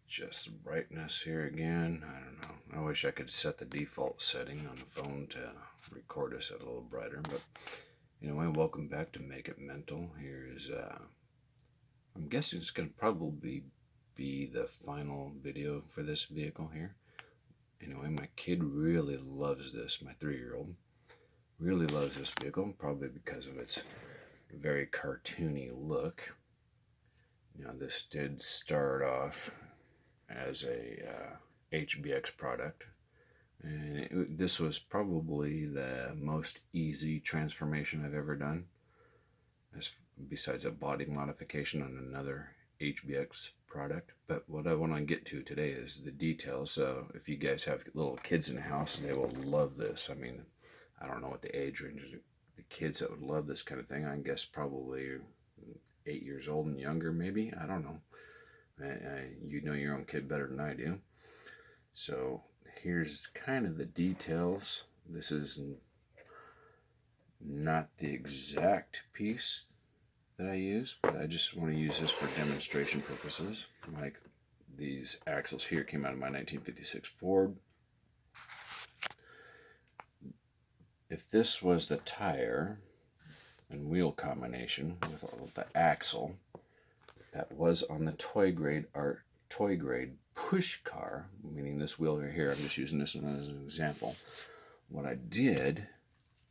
adjust the brightness here again. I don't know. I wish I could set the default setting on the phone to record us at a little brighter. But anyway, welcome back to Make It Mental. Here's, I'm guessing it's going to probably be the final video for this vehicle here. Anyway, my kid really loves this. My 3-year-old really loves this vehicle, probably because of its very cartoony look. This did start off as a HBX product, and this was probably the most easy transformation I've ever done, besides a body modification on another HBX product. But what I want to get to today is the details. So if you guys have little kids in the house, they will love this. I mean, I don't know what the age range is. The kids that would love this kind of thing, I guess probably 8 years old and younger, maybe. I don't know. You know your own kid better than I do. So here's kind of the details. This is not the exact piece that I use, but I just want to use this for demonstration purposes. Like these axles here came out of my 1956 Ford. If this was the tire and wheel combination with the axle that was on the toy grade push car, meaning this wheel here, I'm just using this one as an example. What I did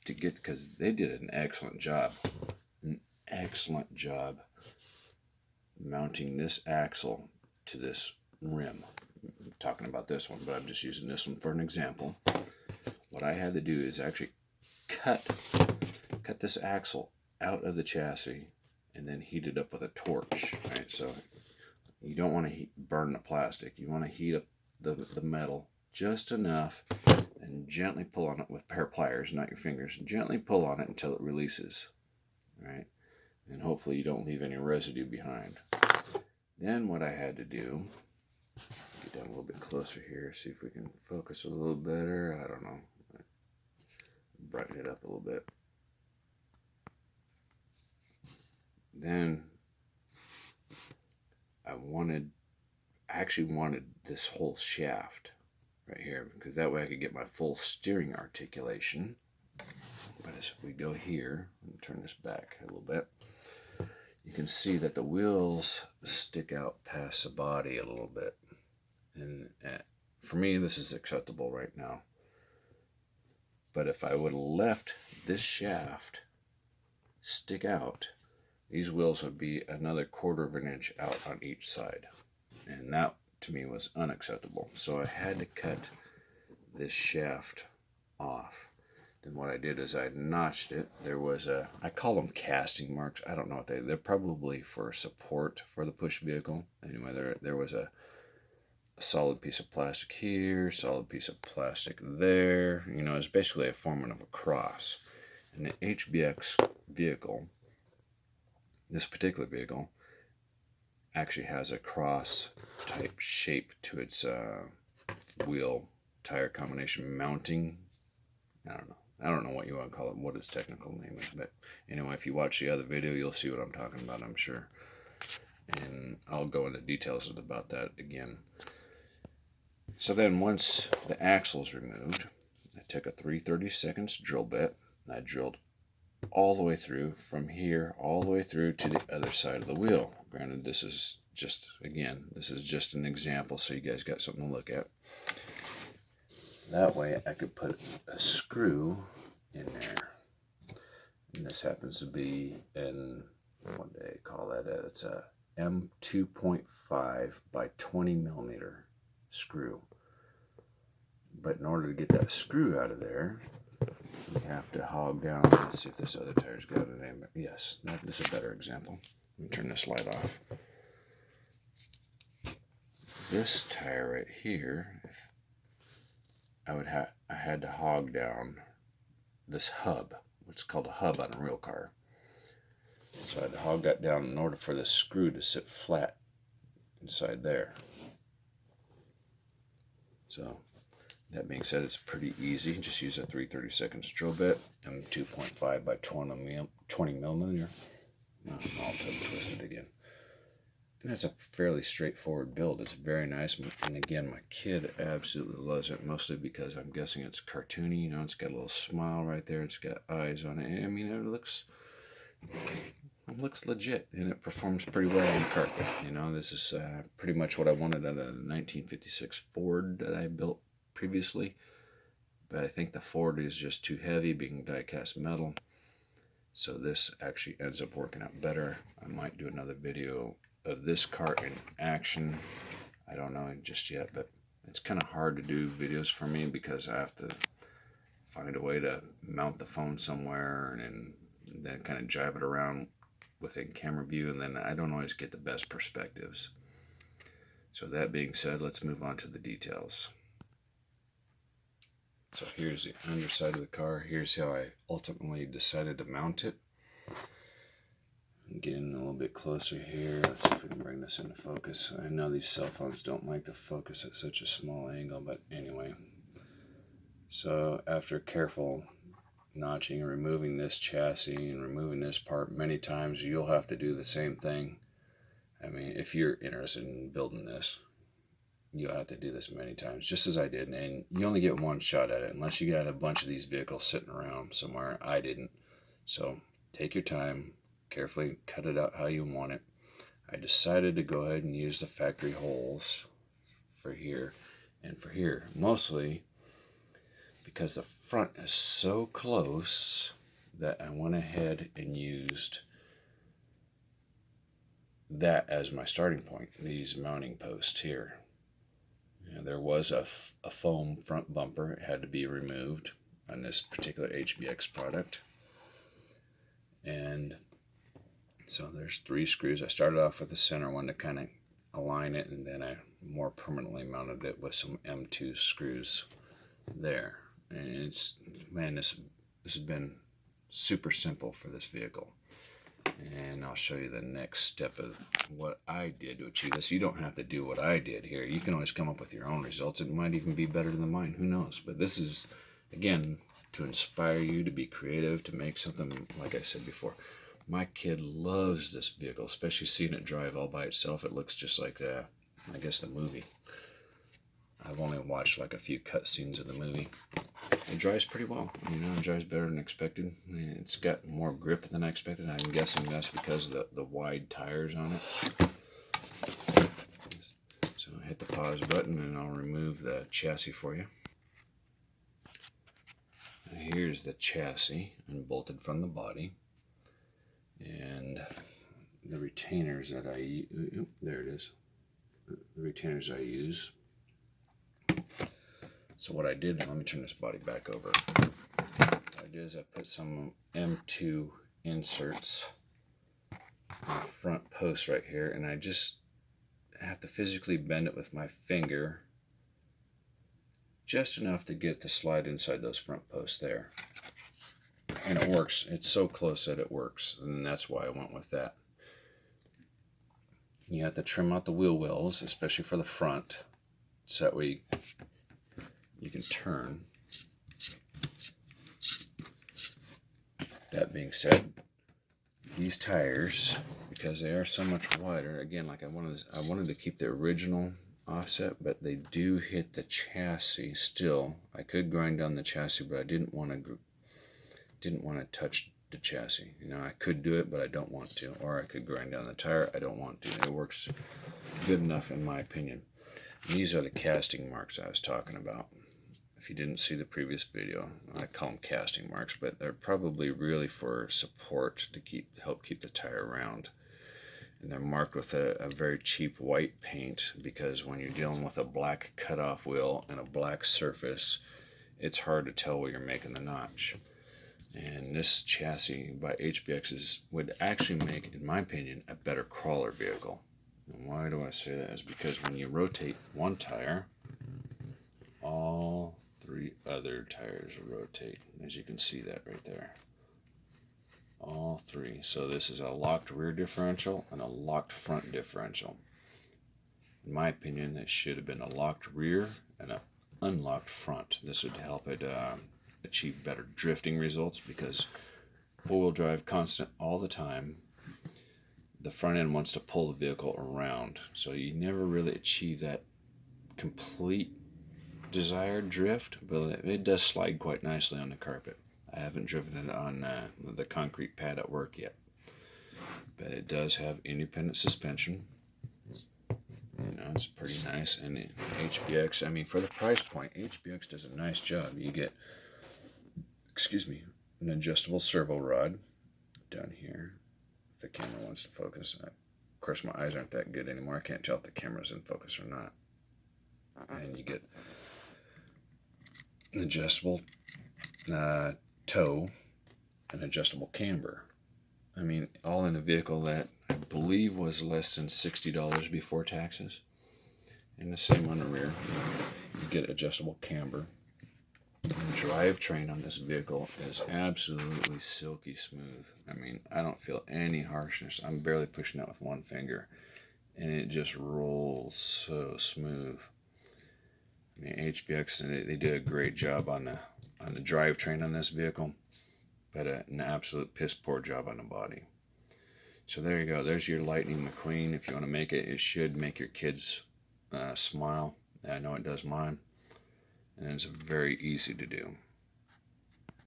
to get, because they did an excellent job mounting this axle to this rim. I'm talking about this one, but I'm just using this one for an example. What I had to do is actually cut this axle out of the chassis and then heat it up with a torch. Right? So you don't want to burn the plastic. You want to heat up the metal just enough and gently pull on it with a pair of pliers, not your fingers. Gently pull on it until it releases. Right? And hopefully you don't leave any residue behind. Then what I had to do, get down a little bit closer here, see if we can focus a little better. I don't know. Brighten it up a little bit. Then I actually wanted this whole shaft right here, because that way I could get my full steering articulation. But as we go here, let me turn this back a little bit, you can see that the wheels stick out past the body a little bit. And for me, this is acceptable right now. But if I would have left this shaft stick out, these wheels would be another 1/4 of an inch out on each side. And that, to me, was unacceptable. So I had to cut this shaft off. Then what I did is I notched it. There was I call them casting marks. I don't know what they're probably for support for the push vehicle. Anyway, there was a solid piece of plastic here, solid piece of plastic there. It's basically a forming of a cross. And the HBX vehicle, this particular vehicle, actually has a cross type shape to its wheel tire combination mounting. I don't know what you want to call it, what its technical name is. But anyway, if you watch the other video, you'll see what I'm talking about, I'm sure. And I'll go into details about that again. So then once the axle's removed, I took a 3/32 drill bit, and I drilled all the way through, from here all the way through to the other side of the wheel. Granted, this is just an example, so you guys got something to look at. That way I could put a screw in there. And this happens to be in, what do they call that? It's a M2.5 by 20 millimeter screw. But in order to get that screw out of there, we have to hog down. Let's see if this other tire's got it in. Yes, this is a better example. Let me turn this light off. This tire right here, I had to hog down this hub, what's called a hub on a real car. So I had to hog that down in order for this screw to sit flat inside there. So that being said, it's pretty easy. Just use a 3/32 drill bit and 2.5 by 20 millimeter. I'll twisted again. And that's a fairly straightforward build. It's very nice. And again, my kid absolutely loves it, mostly because I'm guessing it's cartoony. You know, it's got a little smile right there. It's got eyes on it. I mean, it looks legit, and it performs pretty well on carpet. You know, this is pretty much what I wanted out of a 1956 Ford that I built previously. But I think the Ford is just too heavy, being die-cast metal. So this actually ends up working out better. I might do another video of this cart in action. I don't know just yet, but it's kind of hard to do videos for me because I have to find a way to mount the phone somewhere and then kind of jive it around within camera view, and then I don't always get the best perspectives. So that being said, let's move on to the details. So here's the underside of the car. Here's how I ultimately decided to mount it. I'm getting a little bit closer here. Let's see if we can bring this into focus. I know these cell phones don't like to focus at such a small angle, but anyway. So after careful notching and removing this chassis and removing this part many times, you'll have to do the same thing. I mean, if you're interested in building this, you'll have to do this many times, just as I did. And you only get one shot at it, unless you got a bunch of these vehicles sitting around somewhere. I didn't. So take your time, carefully cut it out how you want it. I decided to go ahead and use the factory holes for here and for here, mostly because the front is so close that I went ahead and used that as my starting point, these mounting posts here. You know, there was a foam front bumper. It had to be removed on this particular HBX product. And so there's 3 screws. I started off with the center one to kind of align it, and then I more permanently mounted it with some M2 screws there. And it's, man, this has been super simple for this vehicle. And I'll show you the next step of what I did to achieve this. You don't have to do what I did here. You can always come up with your own results. It might even be better than mine. Who knows? But this is, again, to inspire you to be creative, to make something, like I said before. My kid loves this vehicle, especially seeing it drive all by itself. It looks just like, I guess, the movie. I've only watched like a few cut scenes of the movie. It drives pretty well, you know, it drives better than expected. It's got more grip than I expected. I'm guessing that's because of the wide tires on it. So I hit the pause button and I'll remove the chassis for you. Now here's the chassis unbolted from the body. And the retainers that I use, there it is. The retainers I use. So what I did, let me turn this body back over. What I did is I put some M2 inserts on the front post right here, and I just have to physically bend it with my finger just enough to get it to slide inside those front posts there. And it works. It's so close that it works, and that's why I went with that. You have to trim out the wheel wells, especially for the front, so that way you can turn. That being said, these tires, because they are so much wider, again, like I wanted to keep the original offset, but they do hit the chassis still. I could grind down the chassis, but I didn't want to touch the chassis. You know, I could do it, but I don't want to. Or I could grind down the tire. I don't want to. It works good enough in my opinion. And these are the casting marks I was talking about. If you didn't see the previous video, I call them casting marks, but they're probably really for support to help keep the tire round. And they're marked with a very cheap white paint, because when you're dealing with a black cutoff wheel and a black surface, it's hard to tell where you're making the notch. And this chassis by HBX would actually make, in my opinion, a better crawler vehicle. And why do I say that? Is because when you rotate one tire, all 3 other tires will rotate. As you can see that right there. All 3. So this is a locked rear differential and a locked front differential. In my opinion, it should have been a locked rear and an unlocked front. This would help it achieve better drifting results, because 4-wheel drive constant all the time, the front end wants to pull the vehicle around, so you never really achieve that complete desired drift, but it does slide quite nicely on the carpet. I haven't driven it on the concrete pad at work yet, but it does have independent suspension. You know, it's pretty nice. And HBX, I mean, for the price point, HBX does a nice job. You get, excuse me, an adjustable servo rod down here. If the camera wants to focus. Of course, my eyes aren't that good anymore. I can't tell if the camera's in focus or not. And you get an adjustable toe, an adjustable camber. I mean, all in a vehicle that I believe was less than $60 before taxes. And the same on the rear. You get adjustable camber. The drivetrain on this vehicle is absolutely silky smooth. I mean, I don't feel any harshness. I'm barely pushing that with one finger, and it just rolls so smooth. I mean, HBX, they did a great job on the drivetrain on this vehicle, but an absolute piss poor job on the body. So there you go. There's your Lightning McQueen. If you want to make it, it should make your kids smile. I know it does mine, and it's very easy to do.